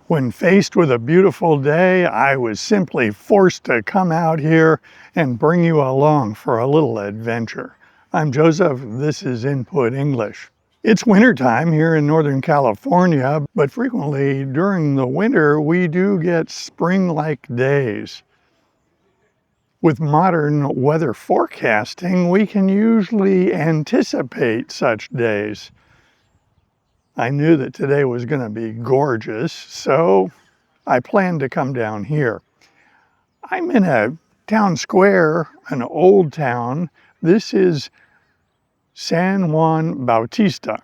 When faced with a beautiful day, I was simply forced to come out here and bring you along for a little adventure. I'm Joseph, this is Input English. It's wintertime here in Northern California, but frequently during the winter we do get spring-like days. With modern weather forecasting, we can usually anticipate such days. I knew that today was going to be gorgeous, so I planned to come down here. I'm in a town square, an old town. This is San Juan Bautista.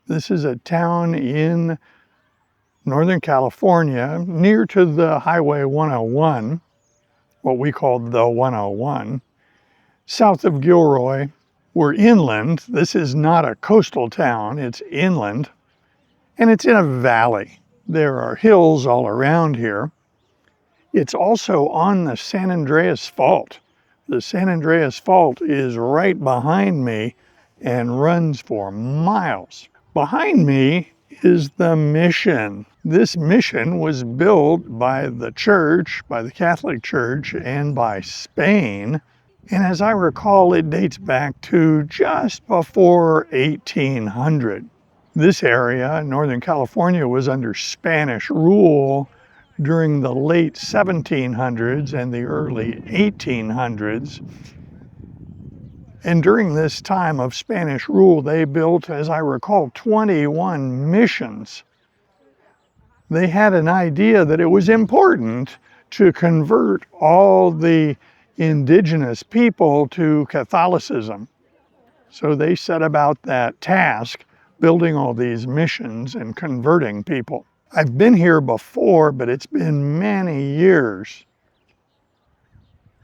This is a town in Northern California, near to the Highway 101, what we call the 101, south of Gilroy. We're inland. This is not a coastal town, it's inland. And it's in a valley. There are hills all around here. It's also on the San Andreas Fault. The San Andreas Fault is right behind me and runs for miles. Behind me is the mission. This mission was built by the church, by the Catholic Church, and by Spain. And as I recall, it dates back to just before 1800. This area, Northern California, was under Spanish rule during the late 1700s and the early 1800s. And during this time of Spanish rule, they built, as I recall, 21 missions. They had an idea that it was important to convert all the indigenous people to Catholicism. So they set about that task, building all these missions and converting people. I've been here before, but it's been many years.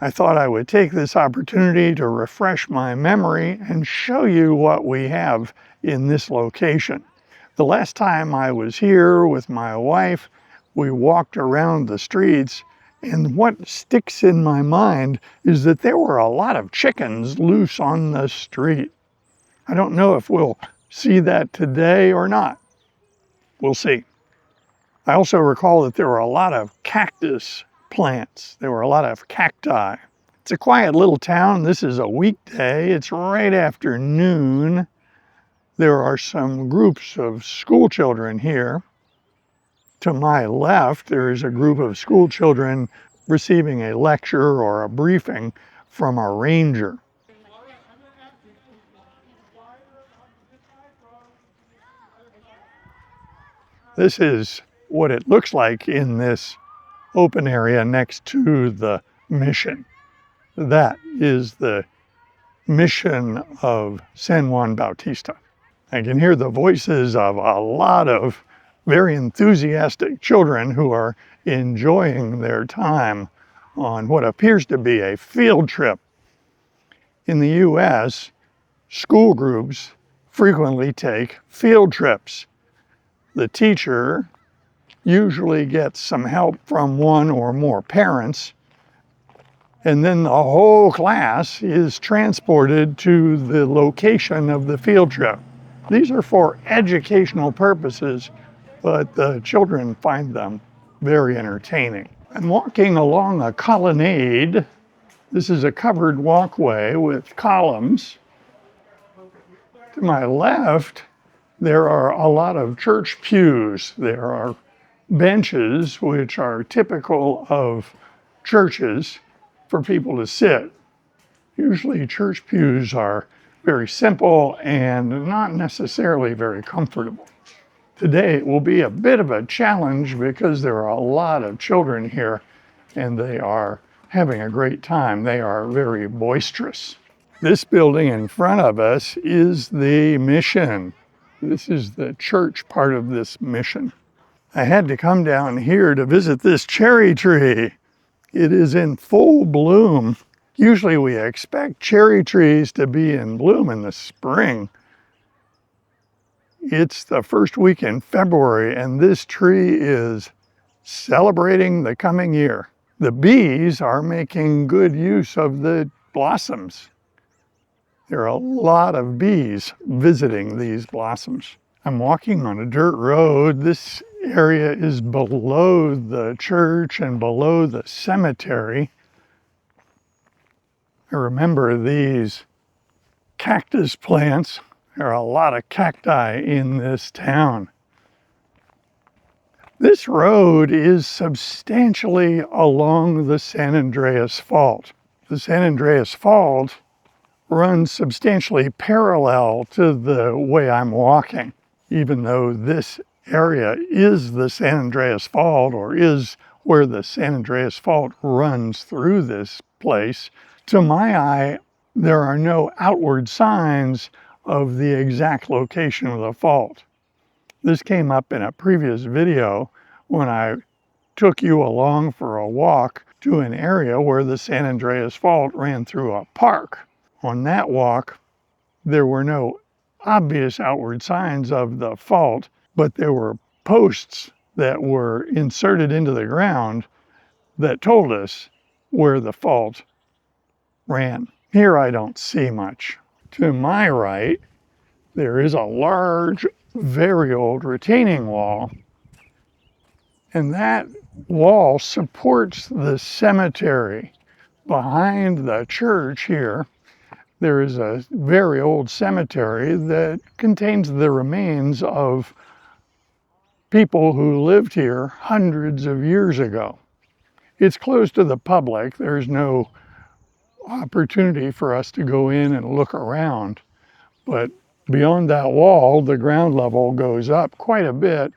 I thought I would take this opportunity to refresh my memory and show you what we have in this location. The last time I was here with my wife, we walked around the streets, and what sticks in my mind is that there were a lot of chickens loose on the street. I don't know if we'll see that today or not. We'll see. I also recall that there were a lot of cactus plants. There were a lot of cacti. It's a quiet little town. This is a weekday. It's right after noon. There are some groups of school children here. To my left, there is a group of school children receiving a lecture or a briefing from a ranger. This is what it looks like in this open area next to the mission. That is the mission of San Juan Bautista. I can hear the voices of a lot of very enthusiastic children who are enjoying their time on what appears to be a field trip. In the U.S., school groups frequently take field trips. The teacher usually gets some help from one or more parents, and then the whole class is transported to the location of the field trip. These are for educational purposes, but the children find them very entertaining. I'm walking along a colonnade. This is a covered walkway with columns. To my left, there are a lot of church pews. There are benches which are typical of churches for people to sit. Usually church pews are very simple and not necessarily very comfortable. Today it will be a bit of a challenge because there are a lot of children here and they are having a great time. They are very boisterous. This building in front of us is the mission. This is the church part of this mission. I had to come down here to visit this cherry tree. It is in full bloom. Usually we expect cherry trees to be in bloom in the spring. It's the first week in February and this tree is celebrating the coming year. The bees are making good use of the blossoms. There are a lot of bees visiting these blossoms. I'm walking on a dirt road. This area is below the church and below the cemetery. I remember these cactus plants. There are a lot of cacti in this town. This road is substantially along the San Andreas Fault. The San Andreas Fault runs substantially parallel to the way I'm walking. Even though this area is the San Andreas Fault, or is where the San Andreas Fault runs through this place, to my eye, there are no outward signs of the exact location of the fault. This came up in a previous video when I took you along for a walk to an area where the San Andreas Fault ran through a park. On that walk, there were no obvious outward signs of the fault, but there were posts that were inserted into the ground that told us where the fault ran. Here I don't see much. To my right, there is a large, very old retaining wall, and that wall supports the cemetery. Behind the church here, there is a very old cemetery that contains the remains of people who lived here hundreds of years ago. It's closed to the public. There's no opportunity for us to go in and look around, but beyond that wall, the ground level goes up quite a bit,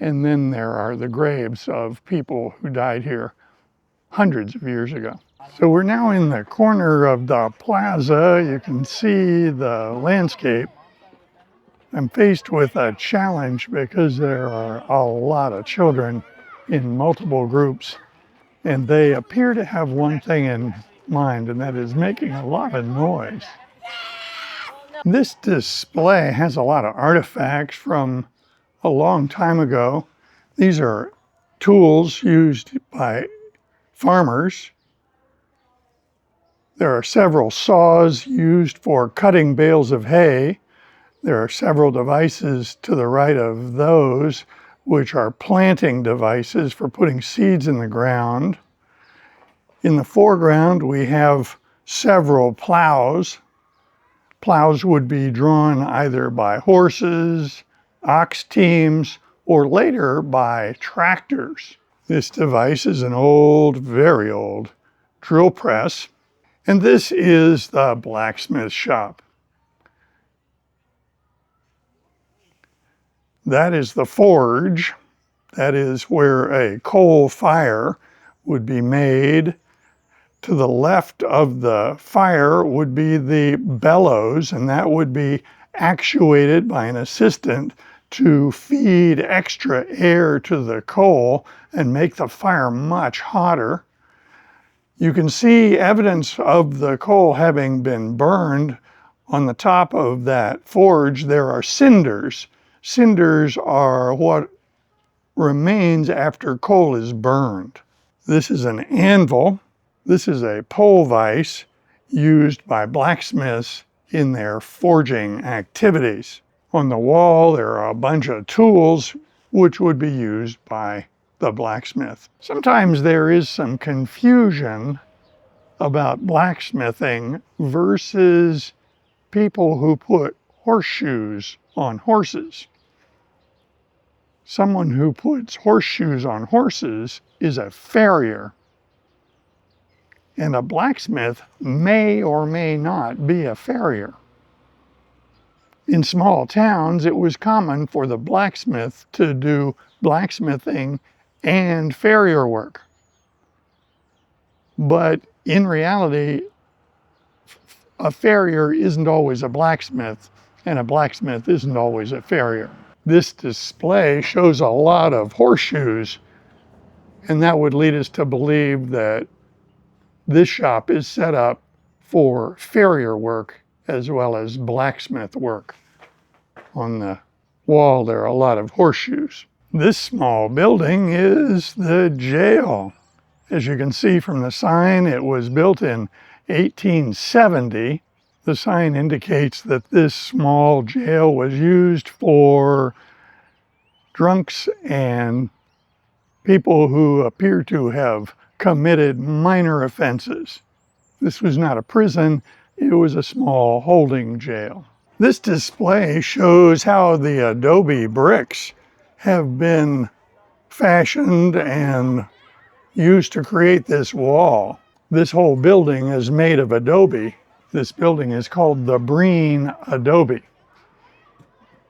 and then there are the graves of people who died here hundreds of years ago. So we're now in the corner of the plaza. You can see the landscape. I'm faced with a challenge because there are a lot of children in multiple groups, and they appear to have one thing in mind, and that is making a lot of noise. This display has a lot of artifacts from a long time ago. These are tools used by farmers. There are several saws used for cutting bales of hay. There are several devices to the right of those, which are planting devices for putting seeds in the ground. In the foreground, we have several plows. Plows would be drawn either by horses, ox teams, or later by tractors. This device is an old, very old drill press. And this is the blacksmith shop. That is the forge. That is where a coal fire would be made. To the left of the fire would be the bellows, and that would be actuated by an assistant to feed extra air to the coal and make the fire much hotter. You can see evidence of the coal having been burned. On the top of that forge, there are cinders. Cinders are what remains after coal is burned. This is an anvil. This is a pole vise used by blacksmiths in their forging activities. On the wall, there are a bunch of tools which would be used by the blacksmith. Sometimes there is some confusion about blacksmithing versus people who put horseshoes on horses. Someone who puts horseshoes on horses is a farrier. And a blacksmith may or may not be a farrier. In small towns, it was common for the blacksmith to do blacksmithing and farrier work. But in reality, a farrier isn't always a blacksmith, and a blacksmith isn't always a farrier. This display shows a lot of horseshoes, and that would lead us to believe that this shop is set up for farrier work as well as blacksmith work. On the wall, there are a lot of horseshoes. This small building is the jail. As you can see from the sign, it was built in 1870. The sign indicates that this small jail was used for drunks and people who appear to have committed minor offenses. This was not a prison, it was a small holding jail. This display shows how the adobe bricks have been fashioned and used to create this wall. This whole building is made of adobe. This building is called the Breen Adobe.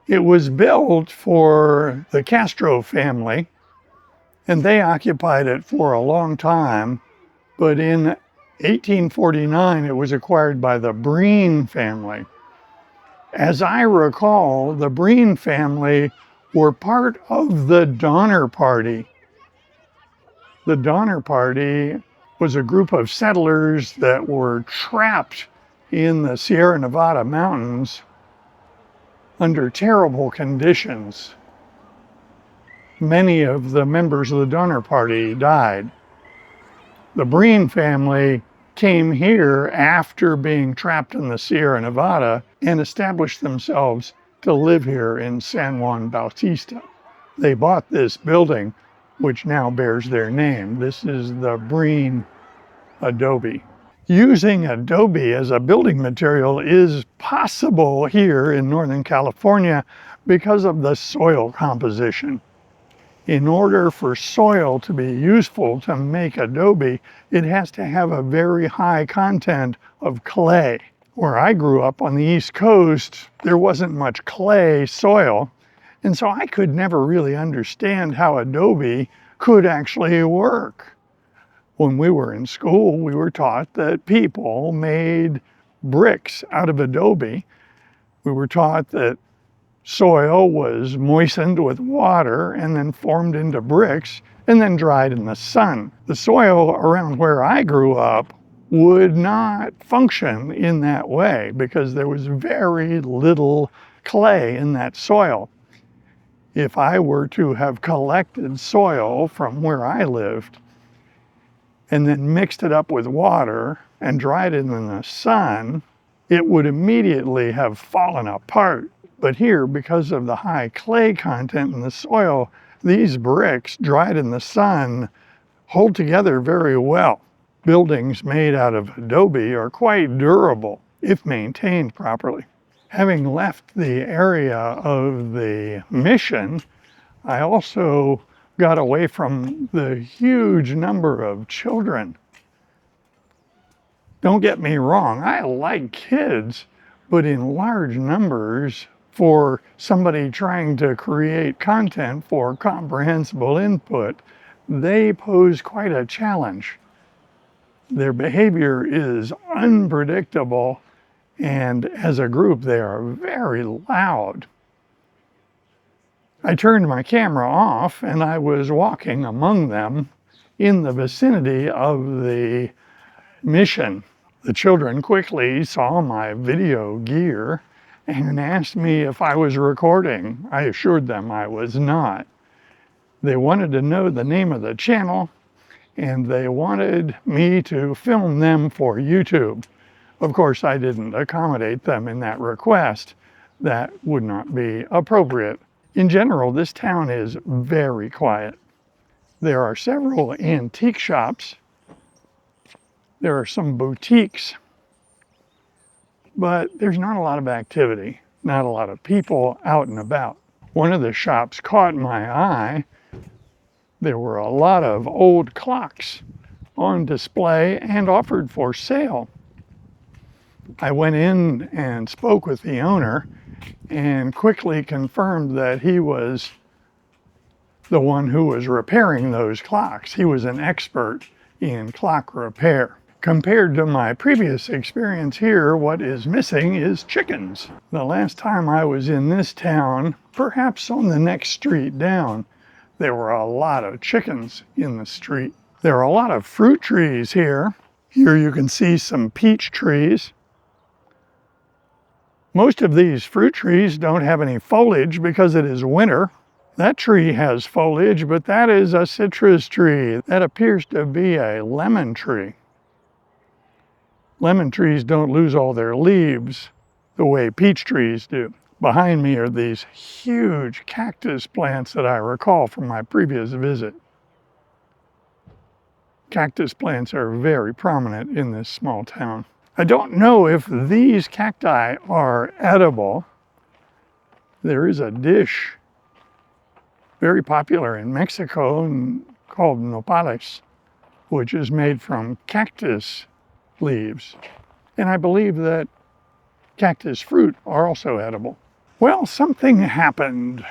It was built for the Castro family, and they occupied it for a long time, but in 1849 it was acquired by the Breen family. As I recall, the Breen family were part of the Donner Party. The Donner Party was a group of settlers that were trapped in the Sierra Nevada mountains under terrible conditions. Many of the members of the Donner Party died. The Breen family came here after being trapped in the Sierra Nevada and established themselves to live here in San Juan Bautista. They bought this building, which now bears their name. This is the Breen Adobe. Using adobe as a building material is possible here in Northern California because of the soil composition. In order for soil to be useful to make adobe, it has to have a very high content of clay. Where I grew up on the East Coast, there wasn't much clay soil, and so I could never really understand how adobe could actually work. When we were in school, we were taught that people made bricks out of adobe. We were taught that soil was moistened with water and then formed into bricks and then dried in the sun. The soil around where I grew up would not function in that way because there was very little clay in that soil. If I were to have collected soil from where I lived and then mixed it up with water and dried it in the sun, it would immediately have fallen apart. But here, because of the high clay content in the soil, these bricks dried in the sun hold together very well. Buildings made out of adobe are quite durable if maintained properly. Having left the area of the mission, I also got away from the huge number of children. Don't get me wrong, I like kids, but in large numbers for somebody trying to create content for comprehensible input, they pose quite a challenge. Their behavior is unpredictable, and as a group, they are very loud. I turned my camera off and I was walking among them in the vicinity of the mission. The children quickly saw my video gear and asked me if I was recording. I assured them I was not. They wanted to know the name of the channel and they wanted me to film them for YouTube. Of course, I didn't accommodate them in that request. That would not be appropriate. In general, this town is very quiet. There are several antique shops. There are some boutiques, but there's not a lot of activity, not a lot of people out and about. One of the shops caught my eye. There were a lot of old clocks on display and offered for sale. I went in and spoke with the owner and quickly confirmed that he was the one who was repairing those clocks. He was an expert in clock repair. Compared to my previous experience here, what is missing is chickens. The last time I was in this town, perhaps on the next street down, there were a lot of chickens in the street. There are a lot of fruit trees here. Here you can see some peach trees. Most of these fruit trees don't have any foliage because it is winter. That tree has foliage, but that is a citrus tree. That appears to be a lemon tree. Lemon trees don't lose all their leaves the way peach trees do. Behind me are these huge cactus plants that I recall from my previous visit. Cactus plants are very prominent in this small town. I don't know if these cacti are edible. There is a dish very popular in Mexico called nopales, which is made from cactus leaves. And I believe that cactus fruit are also edible. Well, something happened.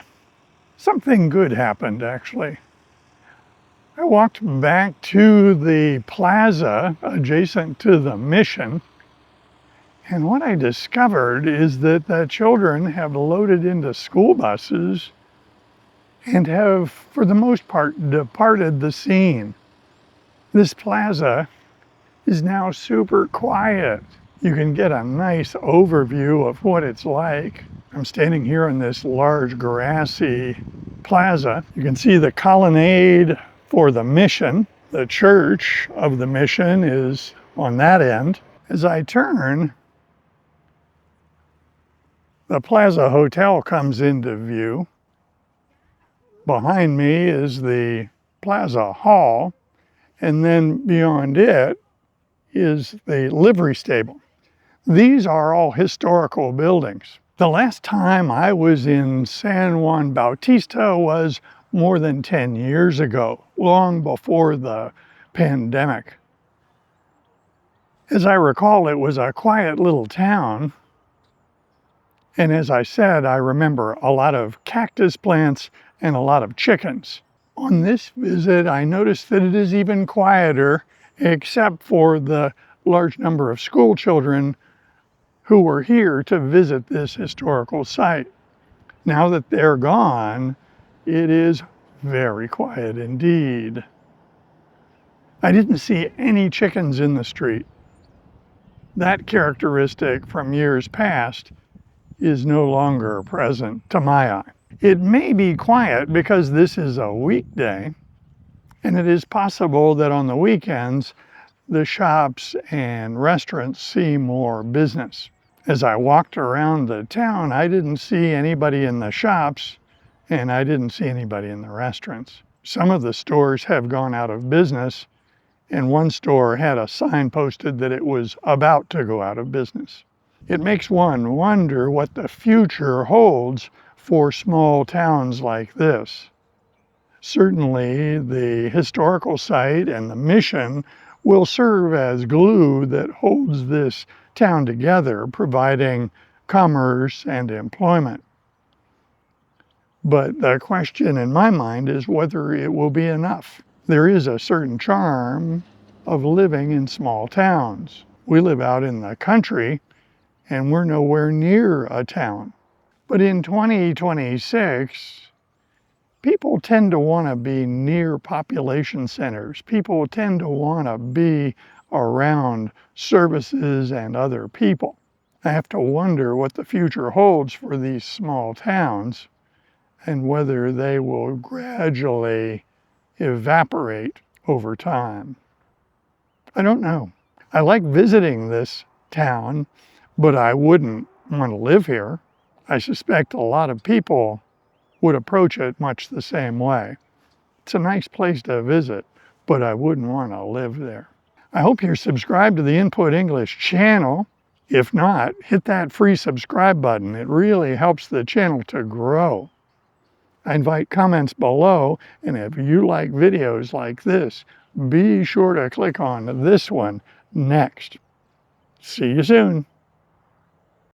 Something good happened, actually. I walked back to the plaza adjacent to the mission, and what I discovered is that the children have loaded into school buses and have, for the most part, departed the scene. This plaza is now super quiet. You can get a nice overview of what it's like. I'm standing here in this large grassy plaza. You can see the colonnade for the mission. The church of the mission is on that end. As I turn, the Plaza Hotel comes into view. Behind me is the Plaza Hall, and then beyond it is the livery stable. These are all historical buildings. The last time I was in San Juan Bautista was more than 10 years ago, long before the pandemic. As I recall, it was a quiet little town, and as I said, I remember a lot of cactus plants and a lot of chickens. On this visit, I noticed that it is even quieter, except for the large number of school children who were here to visit this historical site. Now that they're gone, it is very quiet indeed. I didn't see any chickens in the street. That characteristic from years past is no longer present to my eye. It may be quiet because this is a weekday, and it is possible that on the weekends, the shops and restaurants see more business. As I walked around the town, I didn't see anybody in the shops, and I didn't see anybody in the restaurants. Some of the stores have gone out of business, and one store had a sign posted that it was about to go out of business. It makes one wonder what the future holds for small towns like this. Certainly, the historical site and the mission will serve as glue that holds this town together, providing commerce and employment. But the question in my mind is whether it will be enough. There is a certain charm of living in small towns. We live out in the country, and we're nowhere near a town. But in 2026, people tend to want to be near population centers. People tend to want to be around services and other people. I have to wonder what the future holds for these small towns and whether they will gradually evaporate over time. I don't know. I like visiting this town, but I wouldn't want to live here. I suspect a lot of people would approach it much the same way. It's a nice place to visit, but I wouldn't want to live there. I hope you're subscribed to the Input English channel. If not, hit that free subscribe button. It really helps the channel to grow. I invite comments below, and if you like videos like this, be sure to click on this one next. See you soon.